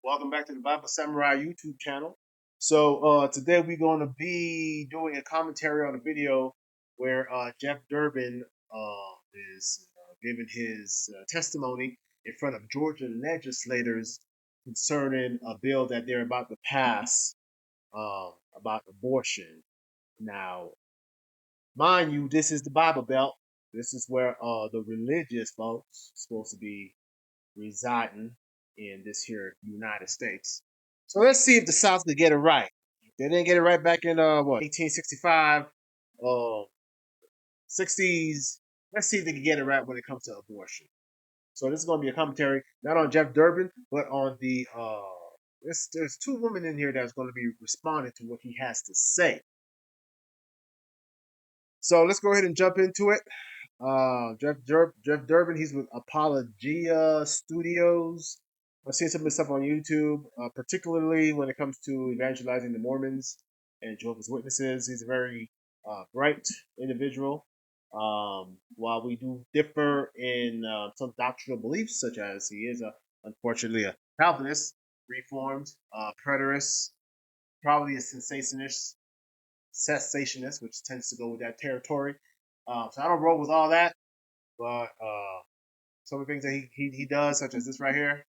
Welcome back to the Bible Samurai YouTube channel. So today we're going to be doing a commentary on a video where Jeff Durbin is giving his testimony in front of Georgia legislators concerning a bill that they're about to pass about abortion. Now, mind you, this is the Bible Belt. This is where the religious folks are supposed to be residing in this here United States. So let's see if the South could get it right. They didn't get it right back in 1865, 60s. Let's see if they can get it right when it comes to abortion. So this is going to be a commentary not on Jeff Durbin, but on the there's two women in here that's going to be responding to what he has to say. So let's go ahead and jump into it. Jeff Durbin, he's with Apologia Studios. I've seen some of his stuff on YouTube, particularly when it comes to evangelizing the Mormons and Jehovah's Witnesses. He's a very bright individual. While we do differ in some doctrinal beliefs, such as he is unfortunately a Calvinist, Reformed, preterist, probably a cessationist, which tends to go with that territory. So I don't roll with all that, but some of the things that he does, such as this right here,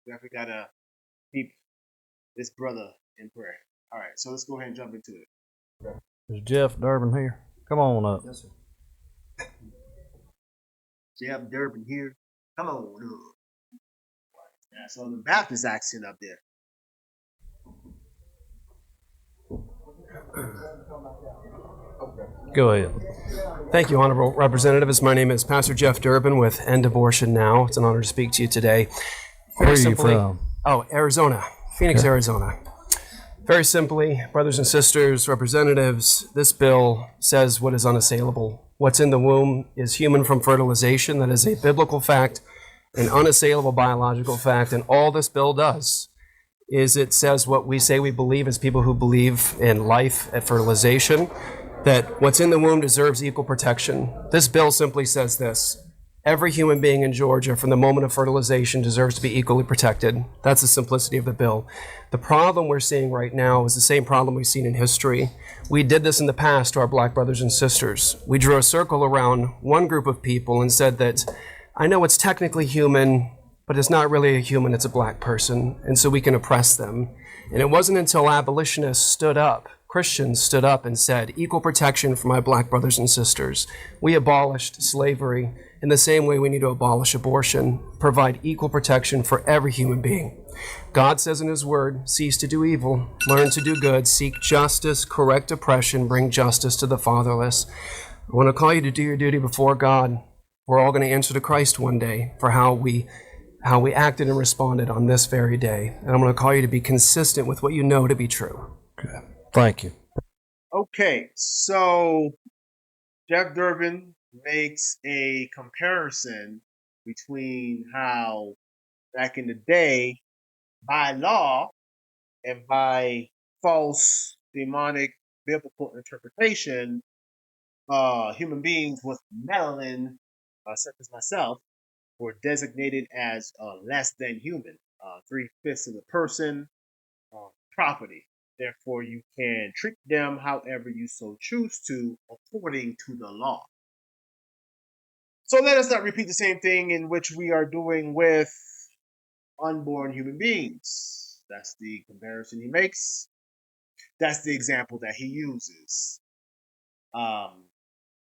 definitely gotta keep this brother in prayer. All right, so let's go ahead and jump into it. Is Jeff Durbin here? Come on up. Yes, sir. Jeff Durbin here. Come on up. Yeah, so the Baptist accent up there. Go ahead. Thank you, Honorable Representatives. My name is Pastor Jeff Durbin with End Abortion Now. It's an honor to speak to you today. Where are you from? Oh, Arizona, Phoenix, Arizona. Very simply, brothers and sisters, representatives, this bill says what is unassailable. What's in the womb is human from fertilization. That is a biblical fact, an unassailable biological fact, and all this bill does is it says what we say we believe as people who believe in life at fertilization, that what's in the womb deserves equal protection. This bill simply says this: every human being in Georgia from the moment of fertilization deserves to be equally protected. That's the simplicity of the bill. The problem we're seeing right now is the same problem we've seen in history. We did this in the past to our black brothers and sisters. We drew a circle around one group of people and said that, I know it's technically human, but it's not really a human, it's a black person, and so we can oppress them. And it wasn't until abolitionists stood up, Christians stood up and said, equal protection for my black brothers and sisters. We abolished slavery. In the same way, we need to abolish abortion, provide equal protection for every human being. God says in his word, cease to do evil, learn to do good, seek justice, correct oppression, bring justice to the fatherless. I want to call you to do your duty before God. We're all going to answer to Christ one day for how we acted and responded on this very day. And I'm going to call you to be consistent with what you know to be true. Okay. Thank you. Okay, so Jeff Durbin makes a comparison between how back in the day, by law and by false demonic biblical interpretation, human beings with melanin, such as myself, were designated as less than human, 3/5 of the person, property. Therefore, you can treat them however you so choose to, according to the law. So let us not repeat the same thing in which we are doing with unborn human beings. That's the comparison he makes. That's the example that he uses. And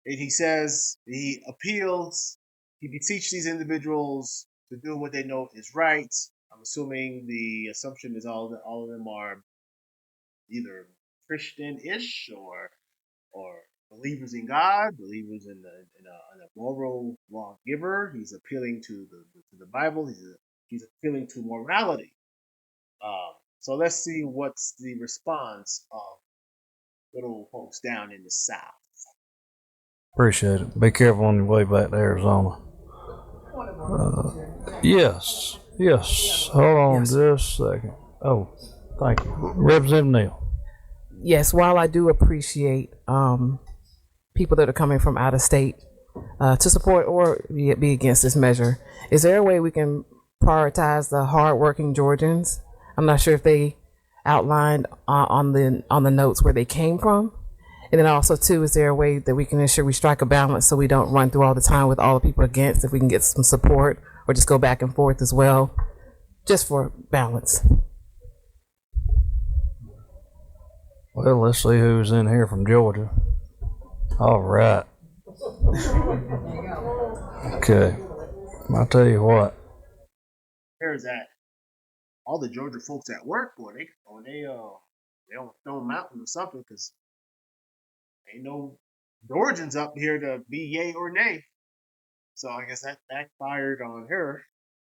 he says, he appeals, he beseeches these individuals to do what they know is right. I'm assuming the assumption is all of them are either Christian-ish or believers in God, believers in a moral lawgiver. He's appealing to the Bible. He's appealing to morality. So let's see what's the response of little folks down in the South. Appreciate it. Be careful on your way back to Arizona. Yes. Hold on just a second. Oh, thank you. Representative Neal. Yes, while I do appreciate people that are coming from out of state to support or be against this measure, is there a way we can prioritize the hardworking Georgians? I'm not sure if they outlined on the notes where they came from. And then also too, is there a way that we can ensure we strike a balance so we don't run through all the time with all the people against, if we can get some support or just go back and forth as well, just for balance. Well, let's see who's in here from Georgia. All right. Okay. I'll tell you what. There's that. All the Georgia folks at work, boy, they don't throw them out or something, because ain't no Georgians up here to be yay or nay. So I guess that backfired on her.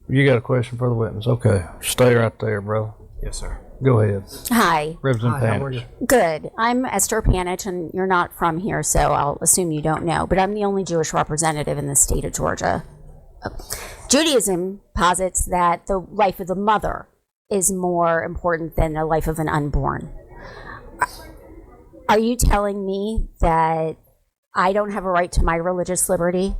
You got a question for the witness? Okay. Stay right there, bro. Yes, sir. Go ahead. Hi. Ribs and Hi, how are Panage. you? Good. I'm Esther Panich, and you're not from here, so I'll assume you don't know, but I'm the only Jewish representative in the state of Georgia. Judaism posits that the life of the mother is more important than the life of an unborn. Are you telling me that I don't have a right to my religious liberty?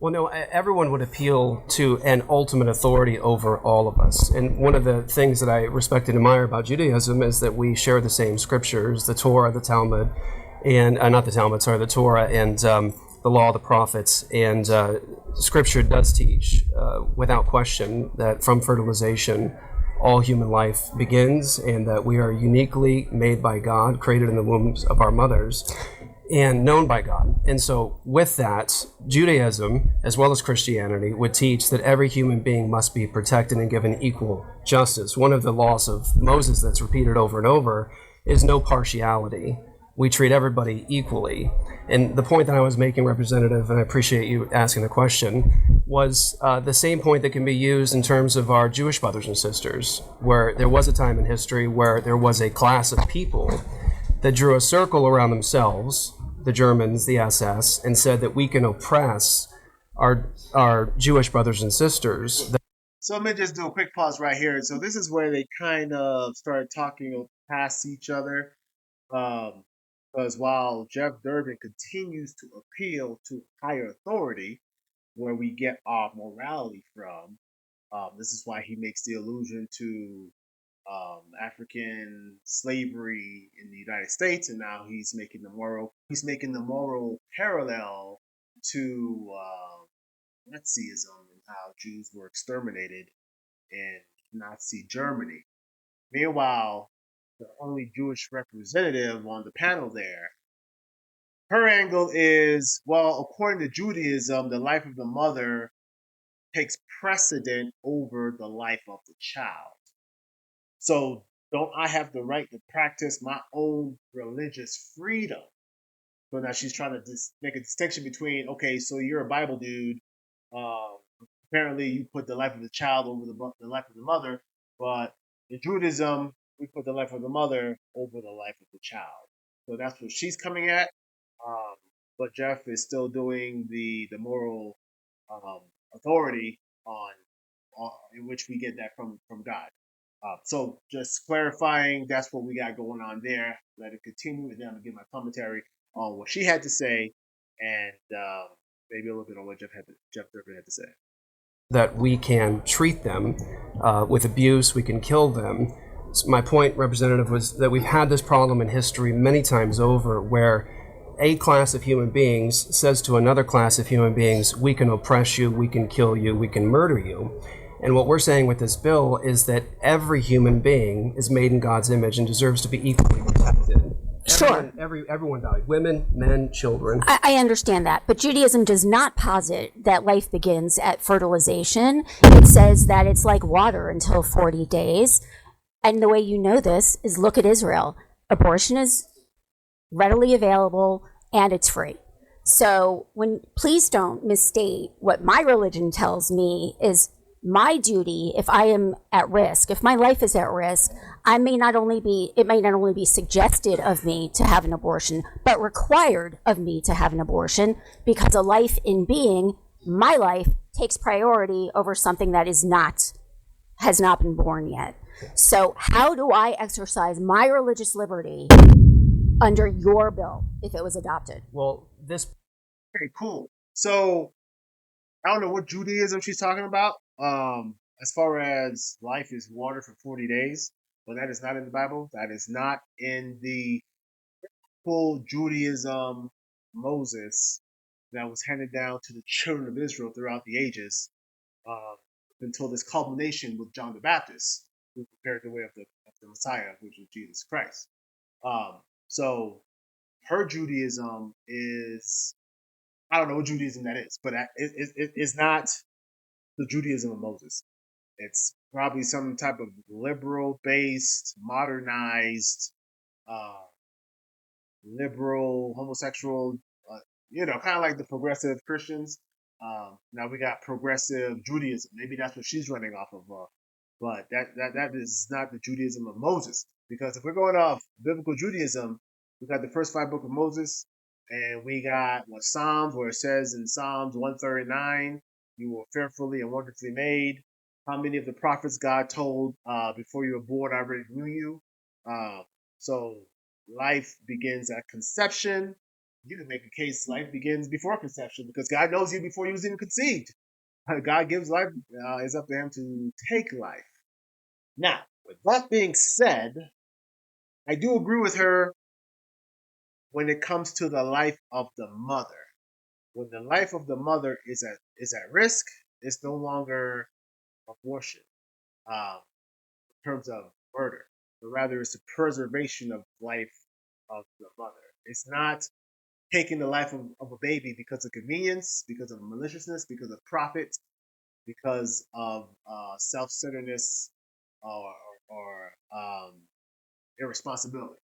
Well, no, everyone would appeal to an ultimate authority over all of us. And one of the things that I respect and admire about Judaism is that we share the same scriptures, the Torah, the Talmud, and not the Talmud, sorry, the Torah and the law of the prophets. And scripture does teach, without question, that from fertilization, all human life begins, and that we are uniquely made by God, created in the wombs of our mothers, and known by God. And so with that, Judaism, as well as Christianity, would teach that every human being must be protected and given equal justice. One of the laws of Moses that's repeated over and over is no partiality. We treat everybody equally. And the point that I was making, Representative, and I appreciate you asking the question, was the same point that can be used in terms of our Jewish brothers and sisters, where there was a time in history where there was a class of people that drew a circle around themselves, the Germans, the SS, and said that we can oppress our Jewish brothers and sisters. So let me just do a quick pause right here. So this is where they kind of started talking past each other. Because while Jeff Durbin continues to appeal to higher authority, where we get our morality from, this is why he makes the allusion to African slavery in the United States, and now he's making the moral parallel to Nazism and how Jews were exterminated in Nazi Germany. Meanwhile, the only Jewish representative on the panel there, her angle is, well, according to Judaism, the life of the mother takes precedent over the life of the child. So don't I have the right to practice my own religious freedom? So now she's trying to make a distinction between, okay, so you're a Bible dude. Apparently you put the life of the child over the life of the mother, but in Judaism, we put the life of the mother over the life of the child. So that's what she's coming at. But Jeff is still doing the moral authority on in which we get that from God. So just clarifying, that's what we got going on there. Let it continue, and then I'm gonna give my commentary on what she had to say, and maybe a little bit on what Jeff Durbin had to say. That we can treat them with abuse, we can kill them. So my point, Representative, was that we've had this problem in history many times over, where a class of human beings says to another class of human beings, we can oppress you, we can kill you, we can murder you. And what we're saying with this bill is that every human being is made in God's image and deserves to be equally protected. Sure. Everyone valued. Women, men, children. I understand that, but Judaism does not posit that life begins at fertilization. It says that it's like water until 40 days. And the way you know this is look at Israel. Abortion is readily available and it's free. So please don't misstate what my religion tells me is my duty. If I am at risk, if my life is at risk, it may not only be suggested of me to have an abortion, but required of me to have an abortion, because a life in being, my life, takes priority over something that has not been born yet. So how do I exercise my religious liberty under your bill if it was adopted? Well, this... Okay, cool. So I don't know what Judaism she's talking about. as far as life is water for 40 days, but that is not in the Bible. That is not in the full Judaism Moses that was handed down to the children of Israel throughout the ages uh, until this culmination with John the Baptist, who prepared the way of the Messiah, which is Jesus Christ. So her Judaism is, I don't know what Judaism that is, but it's not the Judaism of Moses. It's probably some type of liberal based, modernized, uh, liberal, homosexual, kind of like the progressive Christians. Now we got progressive Judaism. Maybe that's what she's running off of. But that is not the Judaism of Moses. Because if we're going off biblical Judaism, we got the first 5 books of Moses, and we got Psalms, where it says in Psalms 139, you were fearfully and wonderfully made. How many of the prophets God told before you were born, I already knew you. So life begins at conception. You can make a case life begins before conception because God knows you before you was even conceived. God gives life. It's up to him to take life. Now, with that being said, I do agree with her when it comes to the life of the mother. When the life of the mother is at risk, it's no longer abortion in terms of murder, but rather it's the preservation of life of the mother. It's not taking the life of a baby because of convenience, because of maliciousness, because of profit, because of self-centeredness or irresponsibility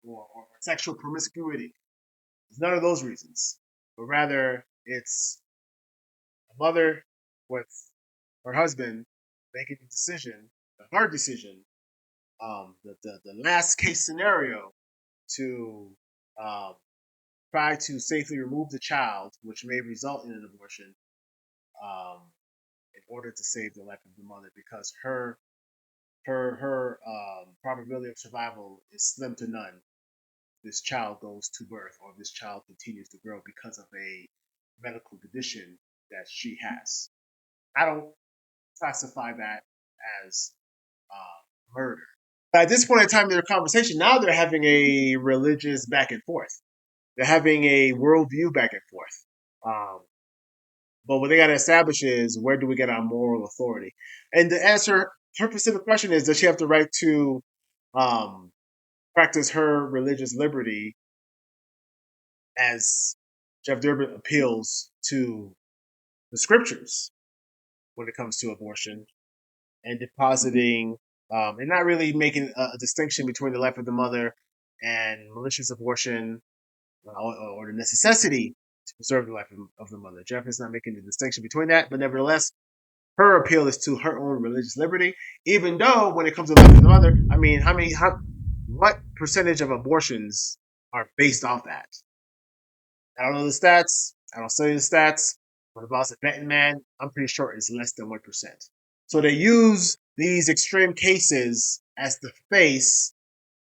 or sexual promiscuity. It's none of those reasons, but rather it's a mother with her husband making the decision, the hard decision, the last case scenario to um, try to safely remove the child, which may result in an abortion, um, in order to save the life of the mother, because her probability of survival is slim to none. This child goes to birth, or this child continues to grow because of a medical condition that she has. I don't classify that as murder. But at this point in time in their conversation, now they're having a religious back and forth. They're having a worldview back and forth. Um, but what they got to establish is, where do we get our moral authority? And the answer, her specific question is, does she have the right to um, practice her religious liberty as Jeff Durbin appeals to the scriptures when it comes to abortion and depositing and not really making a distinction between the life of the mother and malicious abortion or the necessity to preserve the life of the mother. Jeff is not making the distinction between that, but nevertheless, her appeal is to her own religious liberty. Even though, when it comes to the life of the mother, I mean, what percentage of abortions are based off that? I don't know the stats. I don't study the stats. But if I was a betting man, I'm pretty sure it's less than 1%. So they use these extreme cases as the face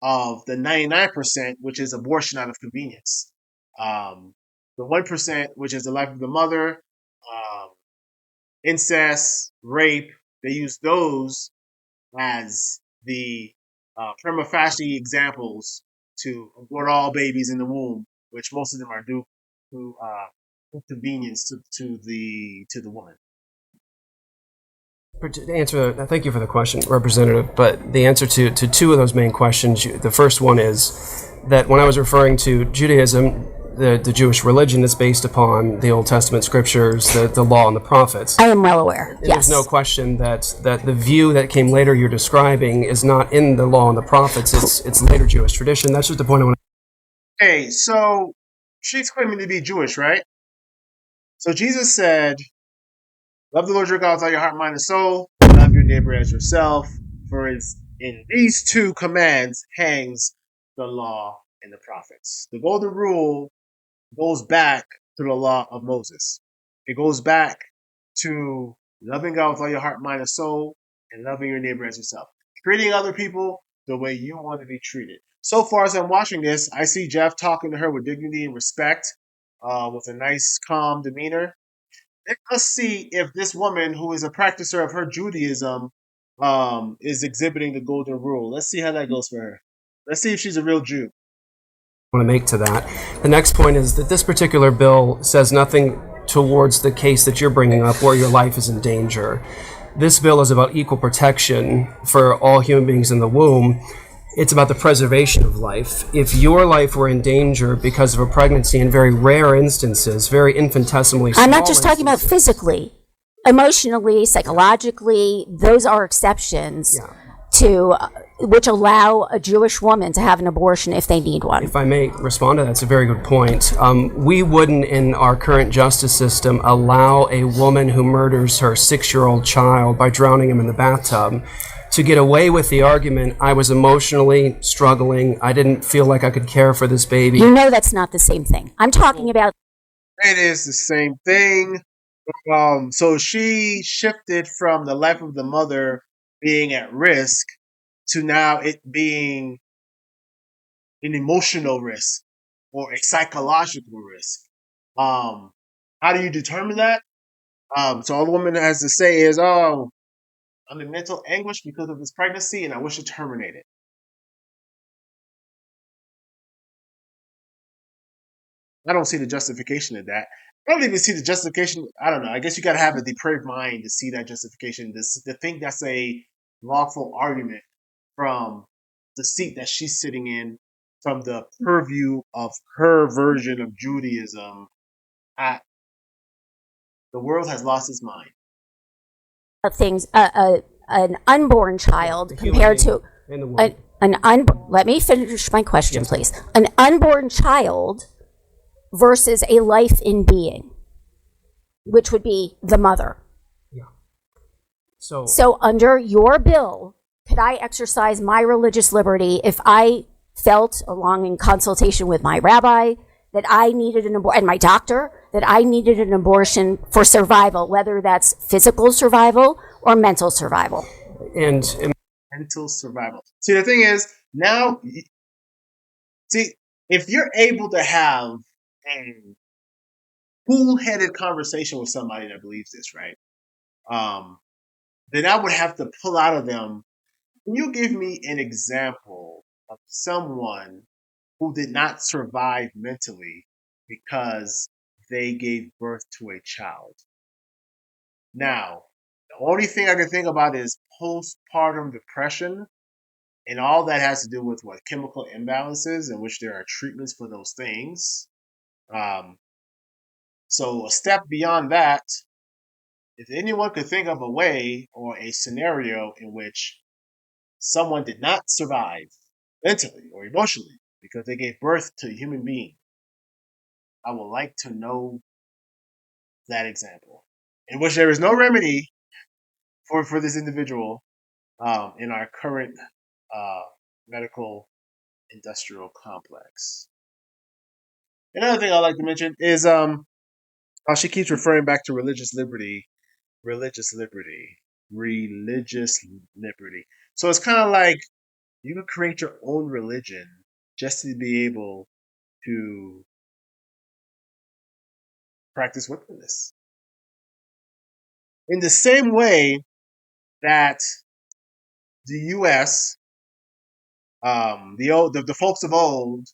of the 99%, which is abortion out of convenience. The 1%, which is the life of the mother, incest, rape, they use those as the prima facie examples to abort all babies in the womb, which most of them are due to inconvenience to the woman. To answer, thank you for the question, Representative. But the answer to two of those main questions, the first one is that when I was referring to Judaism, the Jewish religion is based upon the Old Testament scriptures, the law and the prophets. I am well aware. And yes. There's no question that the view that came later you're describing is not in the law and the prophets. It's later Jewish tradition. That's just the point I want to. Hey, so she's claiming to be Jewish, right? So Jesus said, love the Lord your God with all your heart, mind, and soul. Love your neighbor as yourself. For in these two commands hangs the law and the prophets. The golden rule goes back to the law of Moses. It goes back to loving God with all your heart, mind, and soul, and loving your neighbor as yourself. Treating other people the way you want to be treated. So far as I'm watching this, I see Jeff talking to her with dignity and respect, with a nice, calm demeanor. let's see if this woman who is a practicer of her Judaism is exhibiting the golden rule. Let's see how that goes for her. Let's see if she's a real Jew. Want to make to that. The next point is that this particular bill says nothing towards the case that you're bringing up where your life is in danger. This bill is about equal protection for all human beings in the womb. It's about the preservation of life. If your life were in danger because of a pregnancy, in very rare instances, very infinitesimally small I'm not just talking about instances- physically, emotionally, psychologically. Those are exceptions Yeah. to which allow a Jewish woman to have an abortion if they need one. If I may respond to that, that's a very good point. We wouldn't, in our current justice system, allow a woman who murders her 6-year-old child by drowning him in the bathtub to get away with the argument, I was emotionally struggling, I didn't feel like I could care for this baby. You know that's not the same thing. I'm talking about It is the same thing. So she shifted from the life of the mother being at risk to now it being an emotional risk or a psychological risk. How do you determine that? So all the woman has to say is, "Oh, I'm in mental anguish because of this pregnancy, and I wish to terminate it." I don't see the justification of that. I don't even see the justification. I don't know. I guess you got to have a depraved mind to see that justification. To think that's a lawful argument from the seat that she's sitting in, from the purview of her version of Judaism. The world has lost its mind. things. An unborn child The human compared being to in the womb. let me finish my question, please. An unborn child versus a life in being, which would be the mother. So under your bill, could I exercise my religious liberty if I felt, along in consultation with my rabbi, that I needed an abortion, and my doctor, that I needed an abortion for survival, whether that's physical survival or mental survival? And Mental survival. See, the thing is, now, see, if you're able to have a cool-headed conversation with somebody that believes this, right? Then I would have to pull out of them. Can you give me an example of someone who did not survive mentally because they gave birth to a child? Now, the only thing I can think about is postpartum depression, and all that has to do with what chemical imbalances, in which there are treatments for those things. So a step beyond that, if anyone could think of a way or a scenario in which someone did not survive mentally or emotionally because they gave birth to a human being, I would like to know that example, in which there is no remedy for this individual in our current medical industrial complex. Another thing I'd like to mention is how she keeps referring back to religious liberty. So it's kind of like you can create your own religion just to be able to practice wickedness. In the same way that the U.S., the folks of old,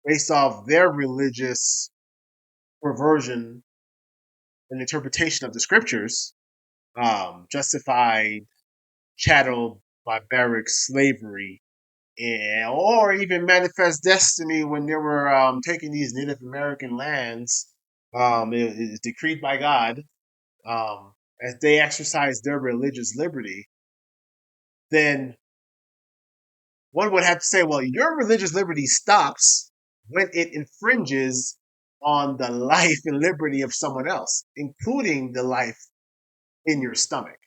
based off their religious perversion and interpretation of the scriptures, justified chattel barbaric slavery, or even manifest destiny when they were taking these Native American lands. It is decreed by God as they exercise their religious liberty. Then one would have to say, well, your religious liberty stops when it infringes on the life and liberty of someone else, including the life in your stomach.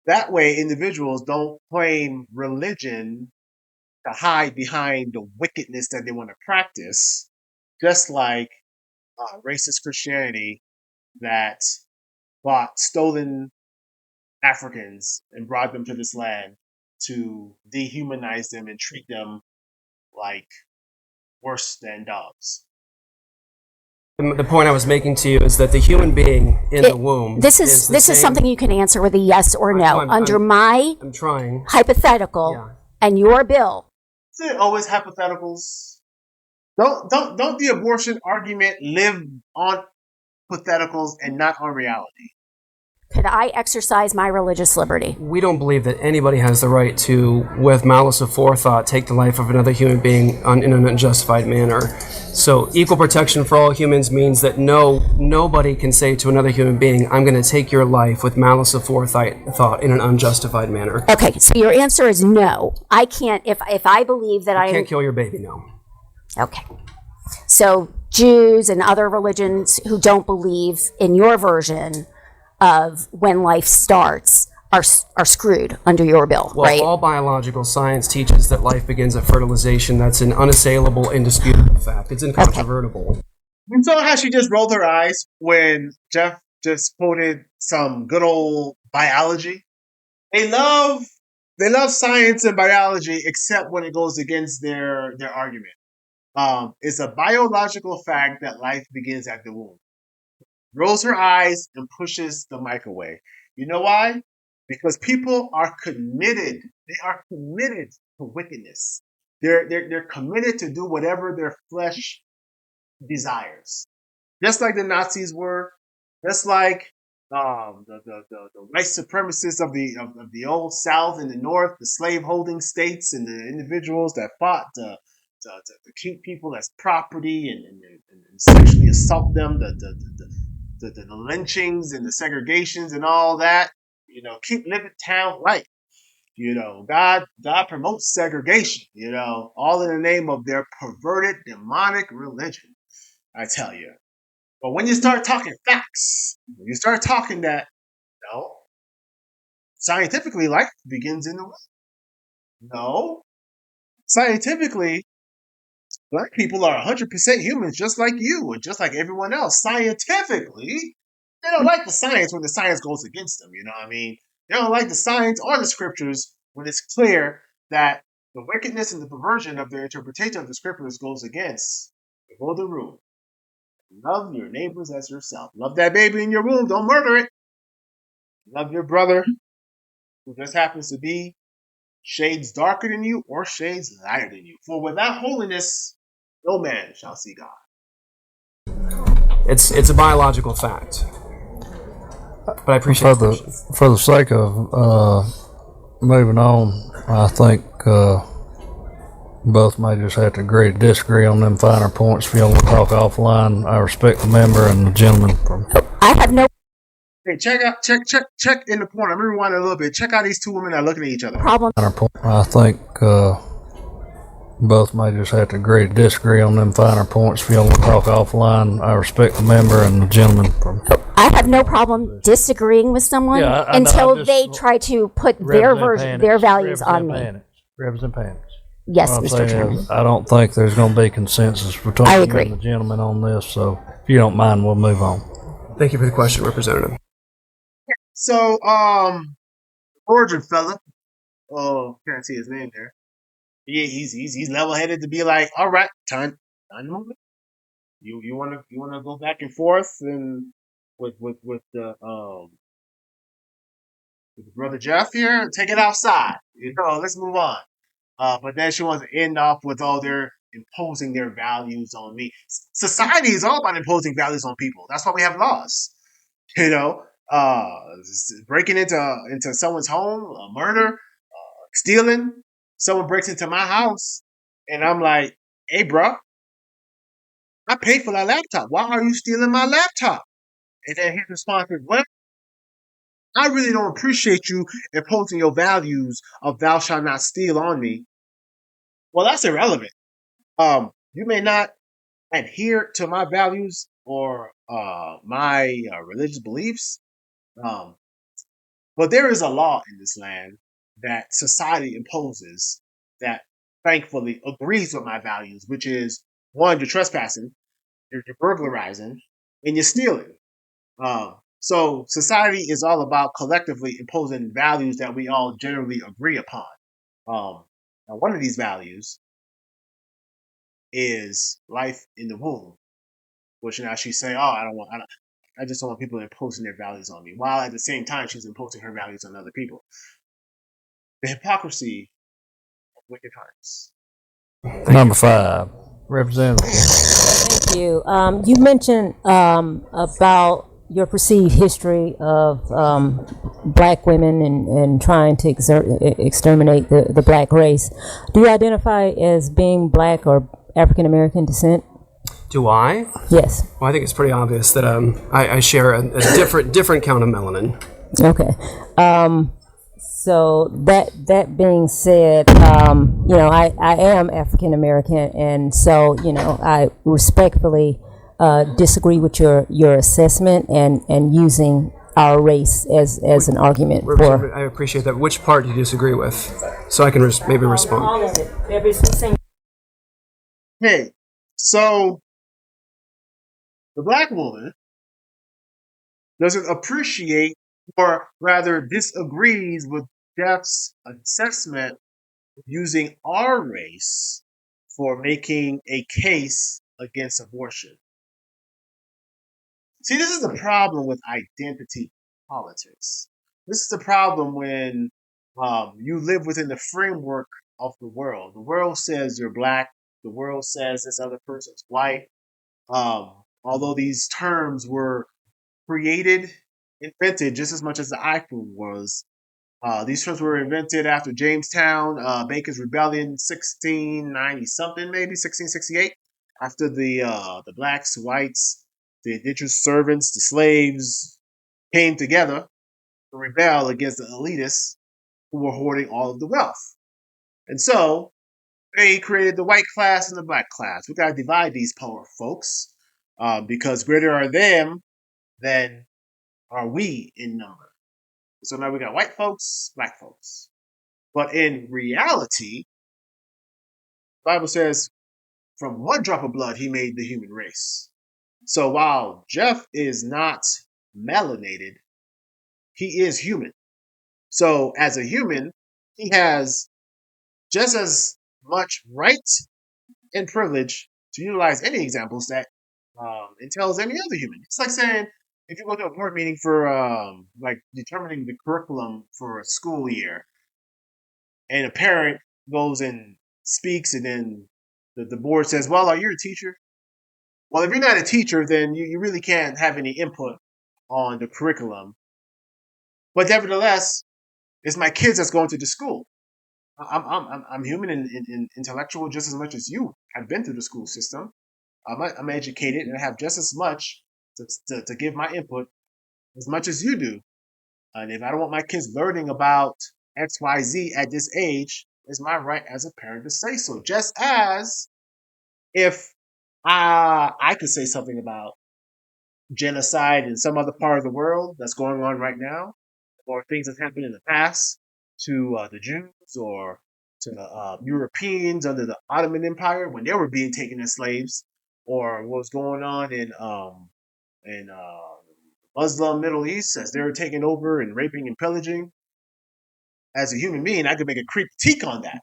That way, individuals don't claim religion to hide behind the wickedness that they want to practice, just like racist Christianity that bought stolen Africans and brought them to this land to dehumanize them and treat them like worse than dogs. The point I was making to you is that the human being in the womb. This is something you can answer with a yes or no. I'm trying. Hypothetical and your bill. Is it always hypotheticals? Don't the abortion argument live on hypotheticals and not on reality? Could I exercise my religious liberty? We don't believe that anybody has the right to, with malice aforethought, take the life of another human being in an unjustified manner. So equal protection for all humans means that nobody can say to another human being, I'm going to take your life with malice aforethought in an unjustified manner. Okay, so your answer is no. I can't, if I believe that I can't kill your baby, no. Okay. So Jews and other religions who don't believe in your version of when life starts are screwed under your bill, well, right? All biological science teaches that life begins at fertilization. That's an unassailable, indisputable fact. It's incontrovertible. You saw how she just rolled her eyes when Jeff just quoted some good old biology. They love science and biology, except when it goes against their argument. It's a biological fact that life begins at the womb. Rolls her eyes and pushes the mic away. You know why? Because people are committed. They are committed to wickedness. They're committed to do whatever their flesh desires. Just like the Nazis were, just like the white supremacists of the old South and the North, the slave-holding states, and the individuals that fought to keep people as property and sexually assault them, the lynchings and the segregations and all that. Keep living town right. God promotes segregation. All in the name of their perverted, demonic religion. I tell you. But when you start talking facts, when you start talking that, scientifically, life begins in the womb. No, scientifically, Black people are 100% humans, just like you and just like everyone else. Scientifically, they don't like the science when the science goes against them. You know what I mean? They don't like the science or the scriptures when it's clear that the wickedness and the perversion of their interpretation of the scriptures goes against the golden rule. Love your neighbors as yourself. Love that baby in your womb. Don't murder it. Love your brother who just happens to be shades darker than you or shades lighter than you. For without holiness, no man shall see God. It's a biological fact. But I appreciate for the sake of moving on, I think both may just have to agree to disagree on them finer points. If you want to talk offline, I respect the member and the gentleman from. I have no Hey, check in the corner. Let me rewind a little bit. Check out these two women that are looking at each other. problem. I think both may just have to agree to disagree on them finer points. If you want to talk offline, I respect the member and the gentleman from. I have no problem disagreeing with someone until they try to put their version, their values on me. Represent Yes, Mr. Chairman. I don't think there's going to be consensus between you and the gentleman on this. So if you don't mind, we'll move on. Thank you for the question, Representative. So, Georgian fella, can't see his name there. Yeah, he's level headed to be like, all right, time to move it. You wanna go back and forth and with brother Jeff here, take it outside. Let's move on. But then she wants to end off with all their imposing their values on me. Society is all about imposing values on people. That's why we have laws. Breaking into someone's home, murder, stealing. Someone breaks into my house, and I'm like, "Hey, bro, I paid for that laptop. Why are you stealing my laptop?" And then his response is, "Well, I really don't appreciate you imposing your values of thou shalt not steal on me." Well, that's irrelevant. You may not adhere to my values or my religious beliefs. But there is a law in this land that society imposes that thankfully agrees with my values, which is one, you're trespassing, you're burglarizing, and you're stealing. So society is all about collectively imposing values that we all generally agree upon. Now, one of these values is life in the womb. which now she's saying, "Oh, I just don't want people imposing their values on me," while at the same time she's imposing her values on other people. The hypocrisy of wicked hearts. Number 5, Representative. Thank you. You mentioned about your perceived history of black women and trying to exterminate the black race. Do you identify as being black or African American descent? Do I? Yes. Well, I think it's pretty obvious that I share a different count of melanin. Okay. So that being said, I am African American, and so I respectfully disagree with your assessment and using our race as an argument for. I appreciate that. Which part do you disagree with? So I can maybe respond. All of it. Every single. Hey, so the black woman doesn't appreciate, or rather disagrees with Jeff's assessment of using our race for making a case against abortion. See, this is the problem with identity politics. This is the problem when you live within the framework of the world. The world says you're black. The world says this other person's white. Although these terms were created, invented just as much as the iPhone was. These terms were invented after Jamestown, Bacon's Rebellion, 1690 something, maybe 1668. After the blacks, whites, the indentured servants, the slaves came together to rebel against the elitists who were hoarding all of the wealth. And so they created the white class and the black class. We gotta divide these poor folks because greater are them than are we in number. So now we got white folks, black folks. But in reality, the Bible says, from one drop of blood, he made the human race. So while Jeff is not melanated, he is human. So as a human, he has just as much right and privilege to utilize any examples that entails any other human. It's like saying, if you go to a board meeting for like determining the curriculum for a school year, and a parent goes and speaks, and then the board says, "Well, are you a teacher?" Well, if you're not a teacher, then you really can't have any input on the curriculum. But nevertheless, it's my kids that's going to the school. I'm human and intellectual just as much as you have been through the school system. I'm educated and I have just as much to give my input as much as you do. And if I don't want my kids learning about XYZ at this age, it's my right as a parent to say so. Just as if I could say something about genocide in some other part of the world that's going on right now, or things that happened in the past to the Jews or to Europeans under the Ottoman Empire when they were being taken as slaves, or what was going on in Muslim Middle East as they were taking over and raping and pillaging. As a human being, I could make a critique on that.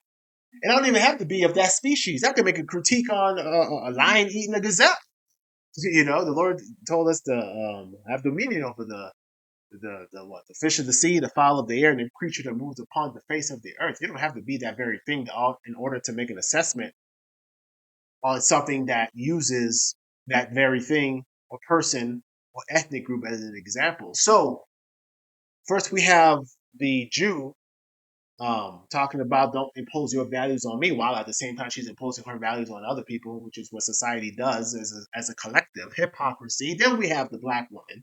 And I don't even have to be of that species. I could make a critique on a lion eating a gazelle. You know, the Lord told us to have dominion over the fish of the sea, the fowl of the air, and the creature that moves upon the face of the earth. You don't have to be that very thing in order to make an assessment on something that uses that very thing or person or ethnic group as an example. So first we have the Jew talking about don't impose your values on me, while at the same time she's imposing her values on other people, which is what society does as a collective. Hypocrisy. Then we have the black woman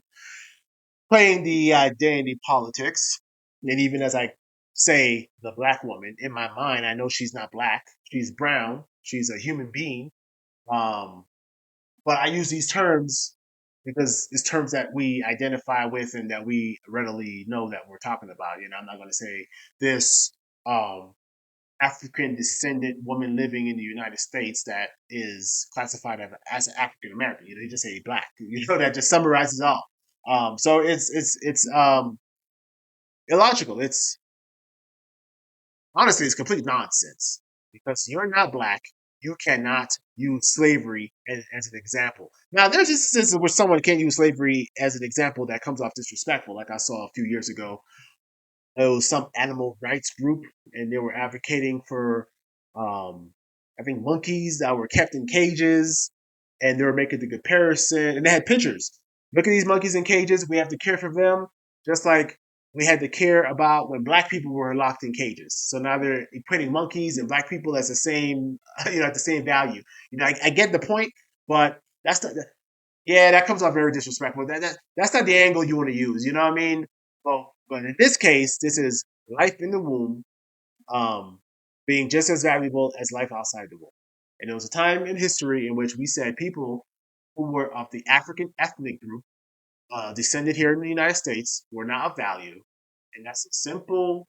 playing the identity politics. And even as I say the black woman, in my mind, I know she's not black. She's brown. She's a human being. But I use these terms because it's terms that we identify with and that we readily know that we're talking about. You know, I'm not going to say this African descendant woman living in the United States that is classified as African American. You know, they just say black. You know, that just summarizes all. So it's illogical. It's honestly, it's complete nonsense because you're not black. you cannot use slavery as an example. Now, there's instances where someone can use slavery as an example that comes off disrespectful, like I saw a few years ago. It was some animal rights group, and they were advocating for, I think, monkeys that were kept in cages, and they were making the comparison, and they had pictures. Look at these monkeys in cages. We have to care for them, just like we had to care about when black people were locked in cages. So now they're equating monkeys and black people as the same, at the same value. I get the point, but that's yeah, that comes off very disrespectful. That's not the angle you want to use. You know what I mean? Well, but in this case, this is life in the womb, being just as valuable as life outside the womb. And there was a time in history in which we said people who were of the African ethnic group, descended here in the United States, were not of value. And that's a simple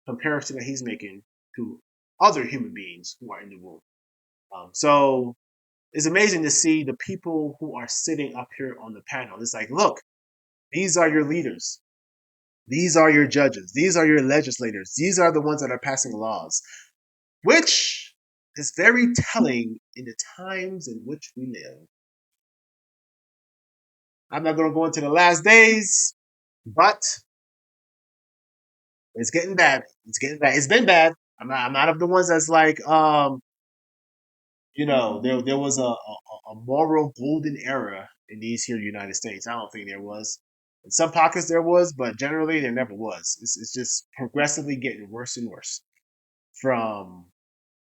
comparison that he's making to other human beings who are in the womb. So it's amazing to see the people who are sitting up here on the panel. It's like, look, these are your leaders. These are your judges. These are your legislators. These are the ones that are passing laws, which is very telling in the times in which we live. I'm not going to go into the last days, but it's getting bad. It's getting bad. It's been bad. I'm not of the ones that's like, there was a moral golden era in these here United States. I don't think there was. In some pockets there was, but generally there never was. It's just progressively getting worse and worse. From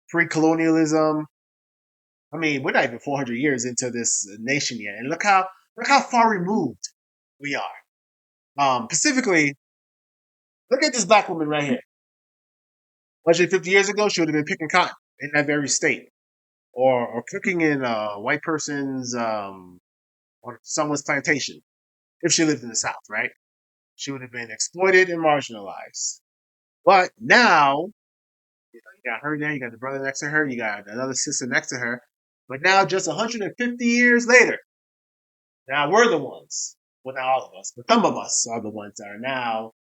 pre-colonialism, I mean, we're not even 400 years into this nation yet, and look how far removed we are. Specifically, look at this black woman right here. 150 years ago, she would have been picking cotton in that very state, or cooking in a white person's or someone's plantation. If she lived in the South, right? She would have been exploited and marginalized. But now, you got her there, you got the brother next to her, you got another sister next to her. But now, just 150 years later, now we're the ones, well, not all of us, but some of us are the ones that are now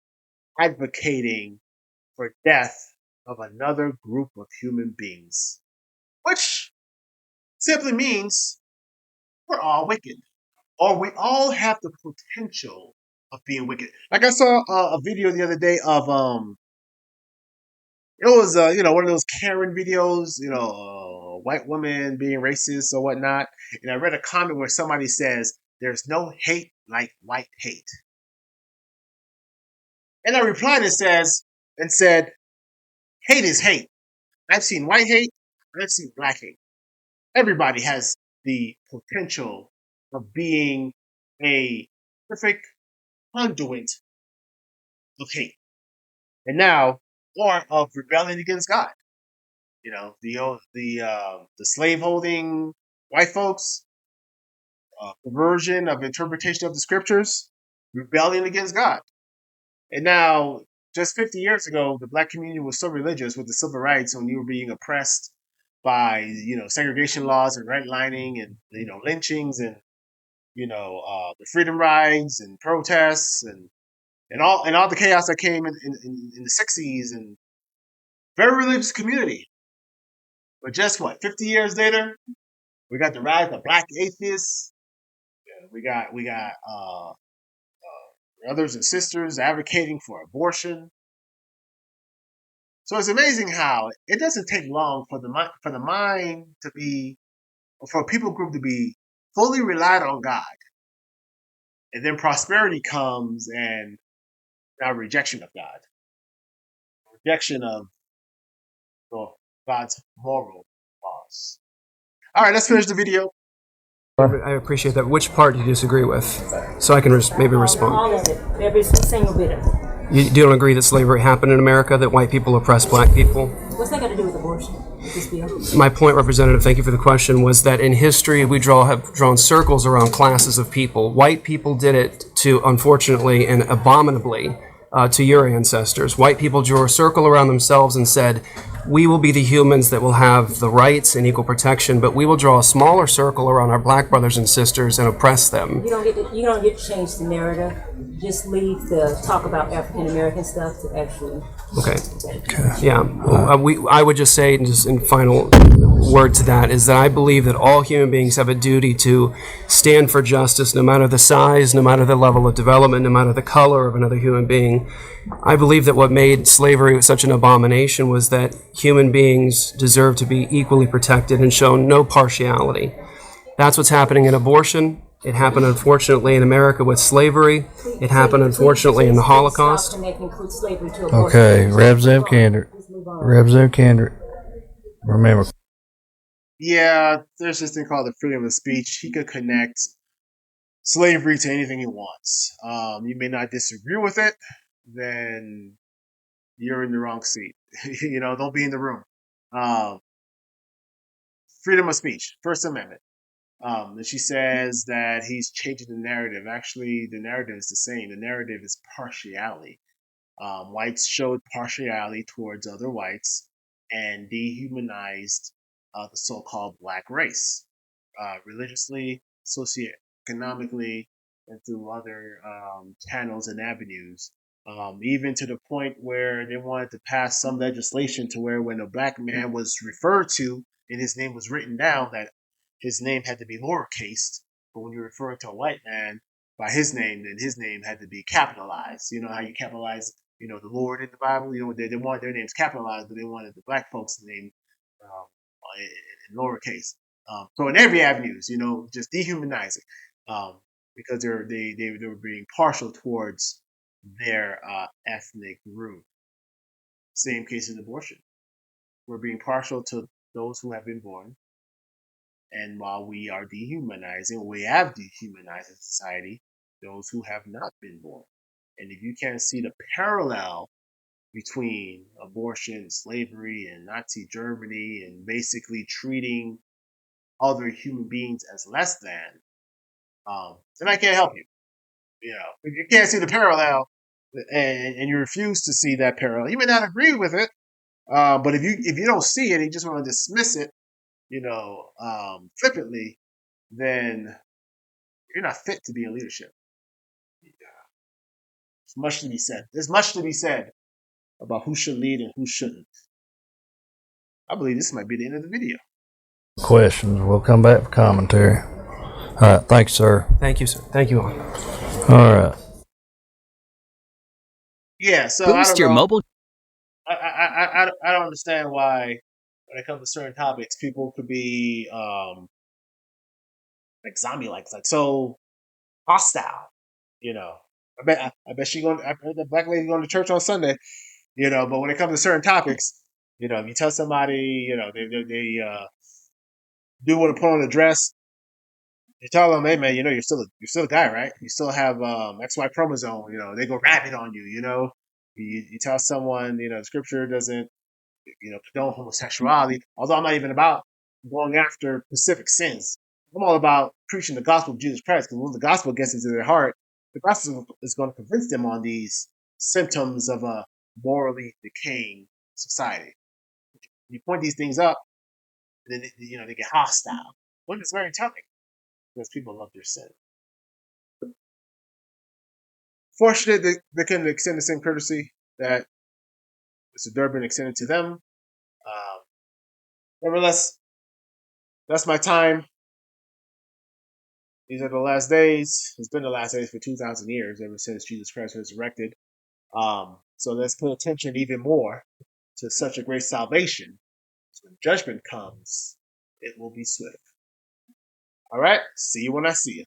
advocating for death of another group of human beings, which simply means we're all wicked, or we all have the potential of being wicked. Like I saw a video the other day of it was one of those Karen videos, white woman being racist or whatnot, and I read a comment where somebody says, "There's no hate like white hate," and I replied and said, "Hate is hate. I've seen white hate, I've seen black hate. Everybody has the potential of being a perfect conduit of hate, and now, or of rebelling against God. The slave-holding white folks, perversion of interpretation of the scriptures, rebelling against God. And now, just 50 years ago, the black community was so religious with the civil rights when you were being oppressed by, segregation laws and redlining and, lynchings and, the freedom rides and protests and all the chaos that came in the 60s, and very religious community. But just what, 50 years later, we got the rise of black atheists. We got brothers and sisters advocating for abortion. So it's amazing how it doesn't take long for the mind to be, for a people group to be fully relied on God, and then prosperity comes and now rejection of God, rejection of God's moral laws. All right, let's finish the video. I appreciate that. Which part do you disagree with? So I can maybe respond. All of it. Every single bit of it. You don't agree that slavery happened in America, that white people oppressed black people? What's that got to do with abortion? This bill? My point, Representative, thank you for the question, was that in history we have drawn circles around classes of people. White people did it to, unfortunately and abominably, to your ancestors. White people drew a circle around themselves and said, we will be the humans that will have the rights and equal protection, but we will draw a smaller circle around our black brothers and sisters and oppress them. You don't get to change the narrative. Just leave the talk about African American stuff to actually. Okay. Yeah. I would just say, just in final word to that, is that I believe that all human beings have a duty to stand for justice, no matter the size, no matter the level of development, no matter the color of another human being. I believe that what made slavery such an abomination was that human beings deserve to be equally protected and shown no partiality. That's what's happening in abortion. It happened, unfortunately, in America with slavery. It happened, unfortunately, in the Holocaust. Okay, Rev Zev Kendrick. Remember. Yeah, there's this thing called the freedom of speech. He could connect slavery to anything he wants. You may not disagree with it, then you're in the wrong seat. Don't be in the room. Freedom of speech, First Amendment. And she says that he's changing the narrative. Actually, the narrative is the same. The narrative is partiality. Whites showed partiality towards other whites and dehumanized the so-called black race, religiously, socioeconomically, and through other channels and avenues. Even to the point where they wanted to pass some legislation to where when a black man was referred to and his name was written down, that his name had to be lowercase, but when you're referring to a white man by his name, then his name had to be capitalized. You know how you capitalize, the Lord in the Bible? They wanted their names capitalized, but they wanted the black folks' name in lowercase. So in every avenues, just dehumanizing, because they were being partial towards their ethnic group. Same case in abortion. We're being partial to those who have been born. And while we are dehumanizing, we have dehumanized in society those who have not been born. And if you can't see the parallel between abortion, slavery, and Nazi Germany, and basically treating other human beings as less than, then I can't help you. If you can't see the parallel, and you refuse to see that parallel, you may not agree with it, but if you don't see it and you just want to dismiss it, flippantly, then you're not fit to be in leadership. There's much to be said. There's much to be said about who should lead and who shouldn't. I believe this might be the end of the video. Questions. We'll come back for commentary. All right. Thanks, sir. Thank you, sir. Thank you all. All right. Yeah, so Boost I don't your know. mobile. I don't understand why when it comes to certain topics, people could be like zombie-like, like so hostile. I bet she going. I heard that black lady going to church on Sunday. But when it comes to certain topics, if you tell somebody, they do want to put on a dress, you tell them, hey man, you're still a guy, right? You still have XY chromosome. They go rabbit on you. You tell someone, the scripture doesn't, condone homosexuality. Although I'm not even about going after specific sins. I'm all about preaching the gospel of Jesus Christ, because when the gospel gets into their heart, the gospel is going to convince them on these symptoms of a morally decaying society. You point these things up, and then they get hostile. Well, it's very telling, because people love their sin. Fortunately, they can extend the same courtesy that Mr. Durbin extended to them. Nevertheless, that's my time. These are the last days. It's been the last days for 2,000 years, ever since Jesus Christ resurrected. So let's pay attention even more to such a great salvation. So when judgment comes, it will be swift. All right? See you when I see you.